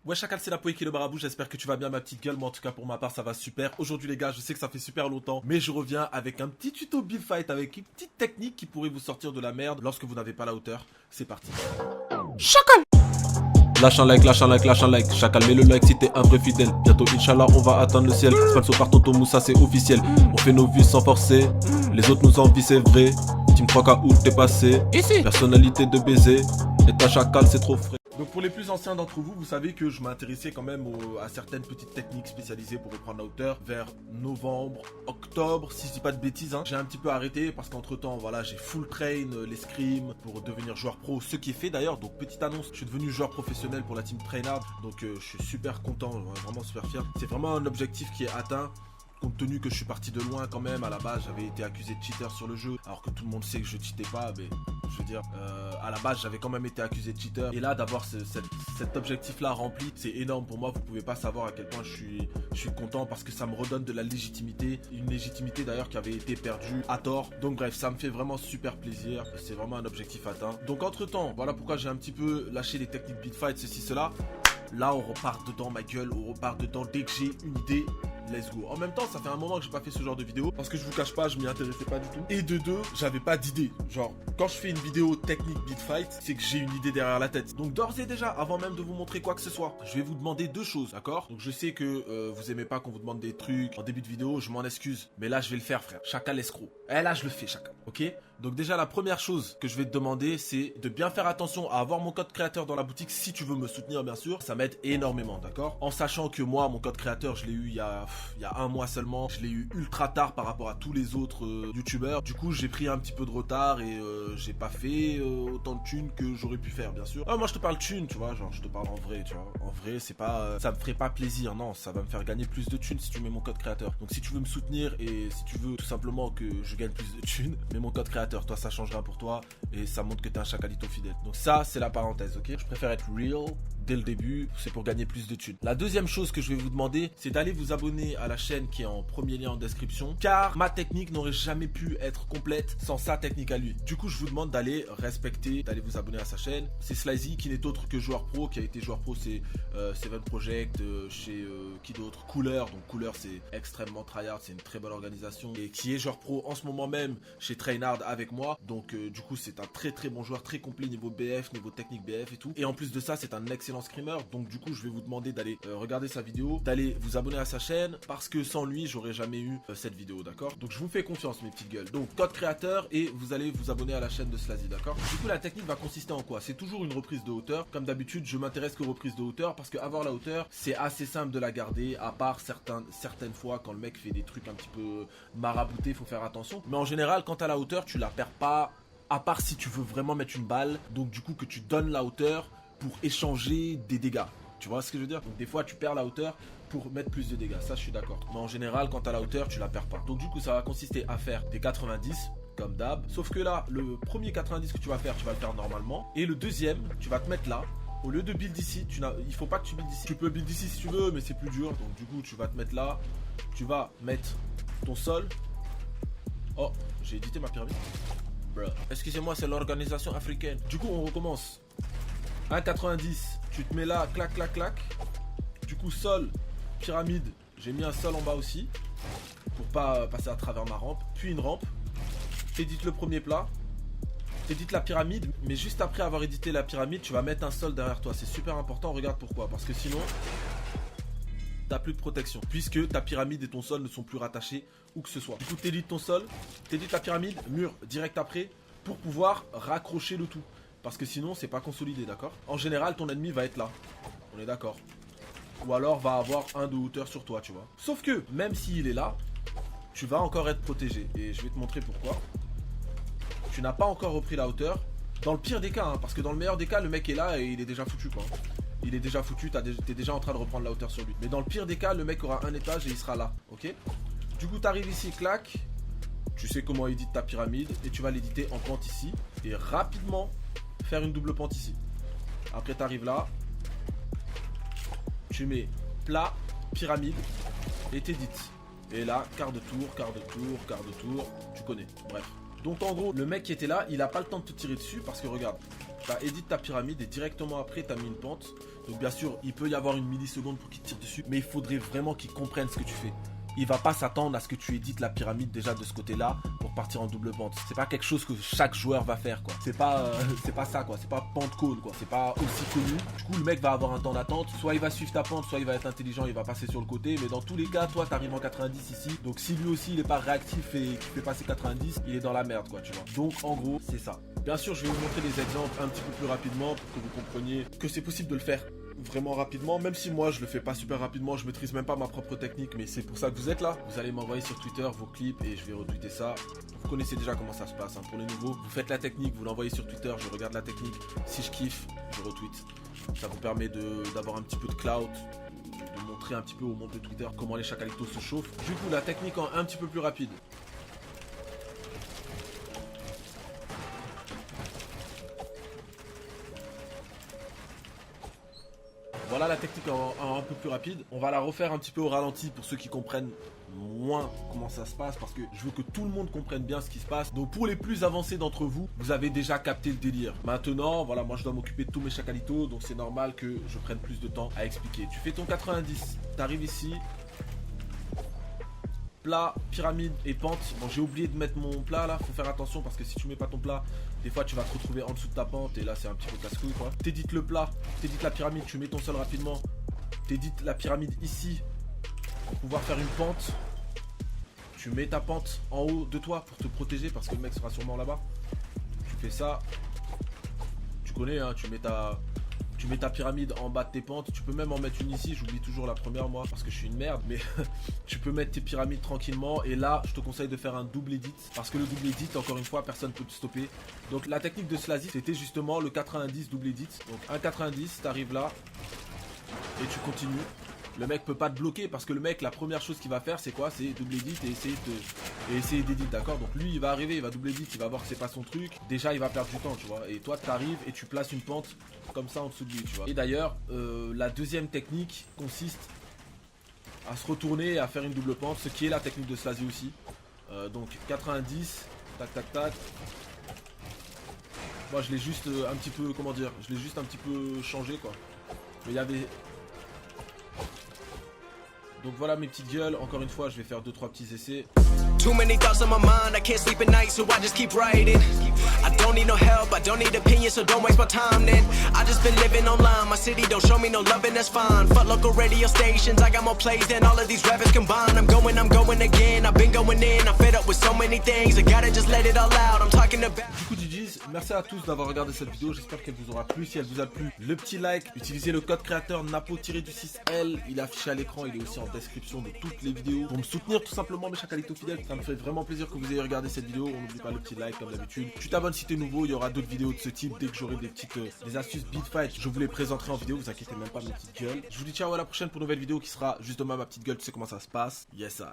Ouais Chacal, c'est la Poé qui est le marabout, j'espère que tu vas bien ma petite gueule, moi en tout cas pour ma part ça va super. Aujourd'hui les gars, je sais que ça fait super longtemps, mais je reviens avec un petit tuto build fight, avec une petite technique qui pourrait vous sortir de la merde lorsque vous n'avez pas la hauteur. C'est parti. Chacal! Lâche un like, lâche un like, lâche un like. Chacal, mets le like si t'es un vrai fidèle. Bientôt, Inch'Allah, on va atteindre le ciel. Sponsor par Tonton Moussa, c'est officiel. On fait nos vues sans forcer. Les autres nous envient, c'est vrai. Team 3K où t'es passé. Ici. Personnalité de baiser. Et ta Chacal, c'est trop frais. Donc pour les plus anciens d'entre vous, vous savez que je m'intéressais quand même à certaines petites techniques spécialisées pour reprendre la hauteur vers novembre, octobre, si je dis pas de bêtises. J'ai un petit peu arrêté parce qu'entre temps, voilà, j'ai full train l'escrime pour devenir joueur pro, ce qui est fait d'ailleurs. Donc petite annonce, je suis devenu joueur professionnel pour la team Trainard, donc je suis super content, vraiment super fier. C'est vraiment un objectif qui est atteint. Compte tenu que je suis parti de loin quand même, à la base j'avais été accusé de cheater sur le jeu, alors que tout le monde sait que je cheatais pas, mais je veux dire, à la base j'avais quand même été accusé de cheater. Et là d'avoir cet objectif là rempli, c'est énorme pour moi, vous pouvez pas savoir à quel point je suis content parce que ça me redonne de la légitimité, une légitimité d'ailleurs qui avait été perdue à tort. Donc bref, ça me fait vraiment super plaisir, c'est vraiment un objectif atteint. Donc entre temps, voilà pourquoi j'ai un petit peu lâché les techniques beat fight, ceci, cela. Là on repart dedans ma gueule, on repart dedans dès que j'ai une idée. Let's go. En même temps, ça fait un moment que j'ai pas fait ce genre de vidéo parce que je vous cache pas, je m'y intéressais pas du tout. Et de deux, j'avais pas d'idée. Genre, quand je fais une vidéo technique beat fight, c'est que j'ai une idée derrière la tête. Donc d'ores et déjà, avant même de vous montrer quoi que ce soit, je vais vous demander deux choses, d'accord? Donc je sais que vous aimez pas qu'on vous demande des trucs en début de vidéo, je m'en excuse. Mais là, je vais le faire, frère. Chacal escroc. Eh là, je le fais, Chacal. Ok? Donc déjà, la première chose que je vais te demander, c'est de bien faire attention à avoir mon code créateur dans la boutique si tu veux me soutenir, bien sûr. Ça m'aide énormément, d'accord? En sachant que moi, mon code créateur, je l'ai eu il y a un mois seulement. Je l'ai eu ultra tard par rapport à tous les autres youtubeurs. Du coup, j'ai pris un petit peu de retard et j'ai pas fait autant de thunes que j'aurais pu faire, bien sûr. Moi, je te parle thunes, tu vois, genre je te parle en vrai, tu vois. En vrai, c'est pas, ça me ferait pas plaisir, non, ça va me faire gagner plus de thunes si tu mets mon code créateur. Donc si tu veux me soutenir et si tu veux tout simplement que je gagne plus de thunes, mets mon code créateur. Toi, ça changera pour toi et ça montre que t'es un chacalito fidèle. Donc ça, c'est la parenthèse, ok? Je préfère être real dès le début, c'est pour gagner plus de thunes. La deuxième chose que je vais vous demander, c'est d'aller vous abonner à la chaîne qui est en premier lien en description, car ma technique n'aurait jamais pu être complète sans sa technique à lui. Du coup, je vous demande d'aller respecter, d'aller vous abonner à sa chaîne. C'est Slizy qui n'est autre que joueur pro, qui a été joueur pro, c'est Seven Project, chez qui d'autre? Cooler, donc Cooler c'est extrêmement tryhard, c'est une très bonne organisation, et qui est joueur pro en ce moment même chez Trainard avec moi. Donc du coup, c'est un très très bon joueur, très complet niveau BF, niveau technique BF et tout. Et en plus de ça, c'est un excellent screamer. Donc du coup, je vais vous demander d'aller regarder sa vidéo, d'aller vous abonner à sa chaîne, parce que sans lui, j'aurais jamais eu cette vidéo, d'accord? Donc je vous fais confiance, mes petites gueules. Donc code créateur et vous allez vous abonner à la chaîne de Slazy, d'accord? Du coup, la technique va consister en quoi? C'est toujours une reprise de hauteur. Comme d'habitude, je m'intéresse qu'aux reprises de hauteur parce que avoir la hauteur, c'est assez simple de la garder, à part certaines fois quand le mec fait des trucs un petit peu maraboutés, faut faire attention. Mais en général, quand t'as la hauteur, tu la perds pas, à part si tu veux vraiment mettre une balle. Donc du coup, que tu donnes la hauteur pour échanger des dégâts. Tu vois ce que je veux dire? Donc des fois, tu perds la hauteur pour mettre plus de dégâts, ça je suis d'accord. Mais en général, quand t'as la hauteur, tu la perds pas. Donc du coup, ça va consister à faire des 90, comme d'hab. Sauf que là, le premier 90 que tu vas faire, tu vas le faire normalement. Et le deuxième, tu vas te mettre là. Au lieu de build ici, il faut pas que tu build ici. Tu peux build ici si tu veux, mais c'est plus dur. Donc du coup, tu vas te mettre là. Tu vas mettre ton sol. Oh, j'ai édité ma pyramide. Excusez-moi, c'est l'organisation africaine. Du coup, on recommence. 1,90, tu te mets là, clac, clac, clac. Du coup, sol, pyramide. J'ai mis un sol en bas aussi, pour pas passer à travers ma rampe. Puis une rampe. Édite le premier plat. Édite la pyramide. Mais juste après avoir édité la pyramide, tu vas mettre un sol derrière toi. C'est super important, regarde pourquoi. Parce que sinon, t'as plus de protection, puisque ta pyramide et ton sol ne sont plus rattachés où que ce soit. Du coup, t'édites ton sol, t'édites la pyramide, mur direct après, pour pouvoir raccrocher le tout. Parce que sinon, c'est pas consolidé, d'accord? En général, ton ennemi va être là. On est d'accord? Ou alors va avoir un de hauteur sur toi, tu vois. Sauf que, même s'il est là, tu vas encore être protégé. Et je vais te montrer pourquoi. Tu n'as pas encore repris la hauteur. Dans le pire des cas, hein, parce que dans le meilleur des cas, le mec est là et il est déjà foutu, quoi. Il est déjà foutu, t'es déjà en train de reprendre la hauteur sur lui. Mais dans le pire des cas, le mec aura un étage et il sera là, ok? Du coup, t'arrives ici, clac. Tu sais comment édite ta pyramide et tu vas l'éditer en pente ici. Et rapidement, faire une double pente ici. Après, t'arrives là. Tu mets plat, pyramide et t'édites. Et là, quart de tour, quart de tour, quart de tour. Tu connais, bref. Donc en gros, le mec qui était là, il a pas le temps de te tirer dessus parce que regarde. tu as édité ta pyramide et directement après tu as mis une pente. Donc bien sûr, il peut y avoir une milliseconde pour qu'il tire dessus, mais il faudrait vraiment qu'il comprenne ce que tu fais. Il va pas s'attendre à ce que tu édites la pyramide déjà de ce côté-là pour partir en double pente. C'est pas quelque chose que chaque joueur va faire quoi. C'est pas ça quoi. C'est pas pente call quoi. C'est pas aussi connu. Du coup le mec va avoir un temps d'attente. Soit il va suivre ta pente, soit il va être intelligent, il va passer sur le côté. Mais dans tous les cas, toi t'arrives en 90 ici. Donc si lui aussi il est pas réactif et qu'il fait passer 90, il est dans la merde quoi tu vois. Donc en gros c'est ça. Bien sûr je vais vous montrer des exemples un petit peu plus rapidement pour que vous compreniez que c'est possible de le faire vraiment rapidement, même si moi je le fais pas super rapidement, je maîtrise même pas ma propre technique, mais c'est pour ça que vous êtes là. Vous allez m'envoyer sur Twitter vos clips et je vais retweeter ça. Vous connaissez déjà comment ça se passe hein. Pour les nouveaux, vous faites la technique, vous l'envoyez sur Twitter, je regarde la technique, si je kiffe, je retweet. Ça vous permet d'avoir un petit peu de clout, de montrer un petit peu au monde de Twitter comment les chacalitos se chauffent. Du coup la technique en un petit peu plus rapide. Voilà la technique en un peu plus rapide. On va la refaire un petit peu au ralenti pour ceux qui comprennent moins comment ça se passe, parce que je veux que tout le monde comprenne bien ce qui se passe. Donc pour les plus avancés d'entre vous, vous avez déjà capté le délire. Maintenant, voilà, moi je dois m'occuper de tous mes chacalitos, donc c'est normal que je prenne plus de temps à expliquer. Tu fais ton 90, t'arrives ici. Plat, pyramide et pente. Bon, j'ai oublié de mettre mon plat là, faut faire attention parce que si tu mets pas ton plat, des fois tu vas te retrouver en dessous de ta pente et là c'est un petit peu casse-couille quoi. T'édites le plat, t'édites la pyramide, tu mets ton sol rapidement. T'édites la pyramide ici pour pouvoir faire une pente. Tu mets ta pente en haut de toi pour te protéger parce que le mec sera sûrement là-bas. Tu fais ça. Tu connais hein, tu mets ta pyramide en bas de tes pentes. Tu peux même en mettre une ici. J'oublie toujours la première moi parce que je suis une merde. Mais tu peux mettre tes pyramides tranquillement. Et là je te conseille de faire un double edit. Parce que le double edit, encore une fois, personne ne peut te stopper. Donc la technique de Slazy, c'était justement le 90 double edit. Donc un 90, t'arrives là. Et tu continues. Le mec peut pas te bloquer parce que le mec, la première chose qu'il va faire, c'est quoi? C'est double edit et essayer d'édit, d'accord? Donc lui, il va arriver, il va double edit, il va voir que c'est pas son truc. Déjà, il va perdre du temps, tu vois. Et toi, t'arrives et tu places une pente comme ça en dessous de lui, tu vois. Et d'ailleurs, la deuxième technique consiste à se retourner et à faire une double pente, ce qui est la technique de Slazy aussi. Donc 90, tac, tac, tac. Moi, je l'ai juste un petit peu, comment dire, je l'ai juste un petit peu changé, quoi. Mais il y avait... Donc voilà mes petites gueules, encore une fois je vais faire 2-3 petits essais. Too many thoughts on my mind, I can't sleep at night, so I just keep writing. I don't need no help, I don't need opinions, so don't waste my time then. I just been living online, my city don't show me no love and that's fine. Fuck local radio stations, I got more plays than all of these rappers combined. I'm going again, I've been going in, I'm fed up with so many things, I gotta just let it all out, I'm talking about... Du coup GG's, merci à tous d'avoir regardé cette vidéo, j'espère qu'elle vous aura plu. Si elle vous a plu, le petit like, utilisez le code créateur Napo-du-6L, il est affiché à l'écran, il est aussi en description de toutes les vidéos. Pour me soutenir tout simplement mes chacalitos fidèles, ça me fait vraiment plaisir que vous ayez regardé cette vidéo. On n'oublie pas le petit like comme d'habitude. Tu t'abonnes si t'es nouveau, il y aura d'autres vidéos de ce type. Dès que j'aurai des petites des astuces beat fight, je vous les présenterai en vidéo, vous inquiétez même pas mes petites gueules. Je vous dis ciao à la prochaine pour une nouvelle vidéo qui sera juste demain ma petite gueule, tu sais comment ça se passe. Yes I.